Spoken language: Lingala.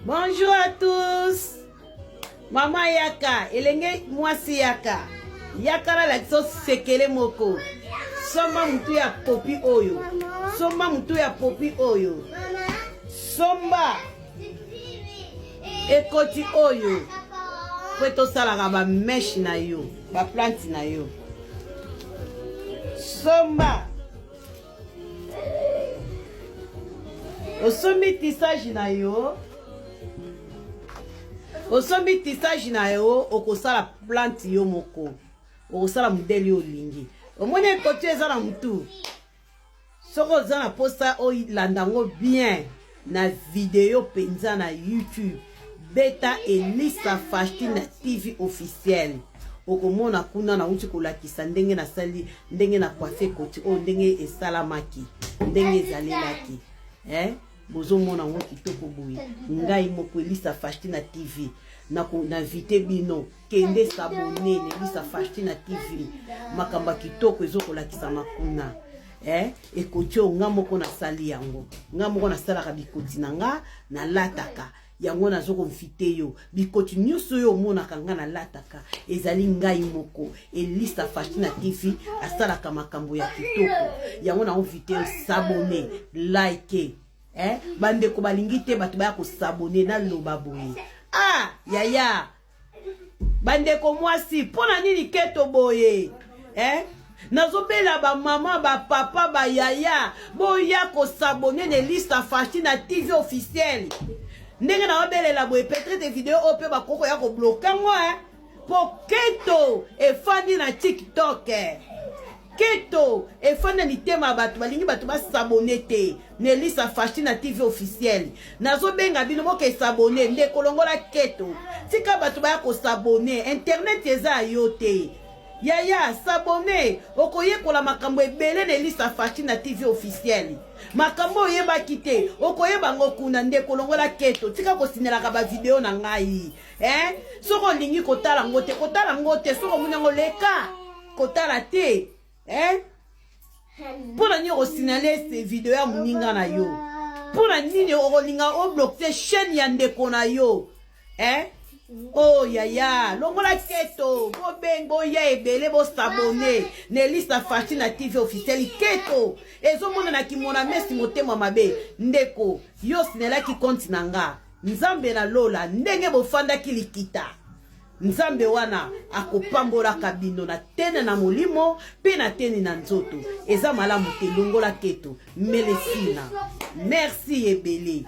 Bonjour à tous. Maman Yaka, elenge mwasi Yaka. Yaka la lakso sekele moko. Soma mutu ya popi oyo. Soma mutu ya popi oyo. Somba. Ekoti oyo. Kweto salaka ba mesh na yo. Ba plante na yo. Somba. Osombi tissage na yo. Osombi tissage na yo, okosala plante yo moko. Okosala modèle yo lingi. Omone kote eza na mutu. Soko za na posta o landango bien na video penza na YouTube. Beta Elisa Faustina TV officiel. Okomona kuna na uti kolakisa ndenge na sali, ndenge na coiffe kote o ndenge esalamaki, ndenge ezalelaki. Bozo mona ngo kitoko boyi. Ngai moko Elisa Faustina TV. Na vite bino kende s'abonner Elisa Faustina TV. Makamba kitoko ezokolakisa makuna. Ekotio nga moko na sali yango. Nga moko na sala ka bikoti nanga na lataka. Yango na zoko mfite yo. Bikoti nyuso yo mona kanga na lataka. Ezali ngai moko Elisa Faustina TV asala ka makambo ya kitoko. Yango na mfite yo s'abonner, like. Bande ko balingi te bato baya ko s'abonner na loba boye. Yaya. Bande ko mwasi pona nini keto boye. Nazobela ba mama, ba papa, ba yaya. Boya ko s'abonner na Elisa Faustina TV officiel. Ndenge na obelela boye peut-être des vidéos ope ba koko ya ko bloquer ngo po keto e fandi na TikTok. Keto e fandi ni tema batu balingi batu ba s'abonner te na Elisa Faustina TV officiel. Nazo benga bino mo ke s'abonner nde kolongola keto. Tika batu ba ko s'abonner, internet eza yote. Yaya s'abonner okoye kola makambo ebele na Elisa Faustina TV officiel. Makambo yeba kite okoye bango kuna nde kolongola keto tika ko sinela ka ba video na ngai. Soko lingi kotala ngote soko munyango leka kotala te. Pona nyo ko sinale se video ya muninga na yo. Pona nini okolinga o bloquer chaîne ya ndeko na yo. Oh yaya, longola keto, bo bengo ya ebele bo s'abonner, na Elisa Faustina TV officiel keto. Ezo mona na kimona mesi motema mabe, ndeko, yo sinela ki konti nanga. Nzambe na lola, ndenge bo fanda kilikita. Nzambe wana akopambola kabino na tene na molimo, pe na tene na nzoto. Eza malamu te longola keto, melesina. Merci ebele.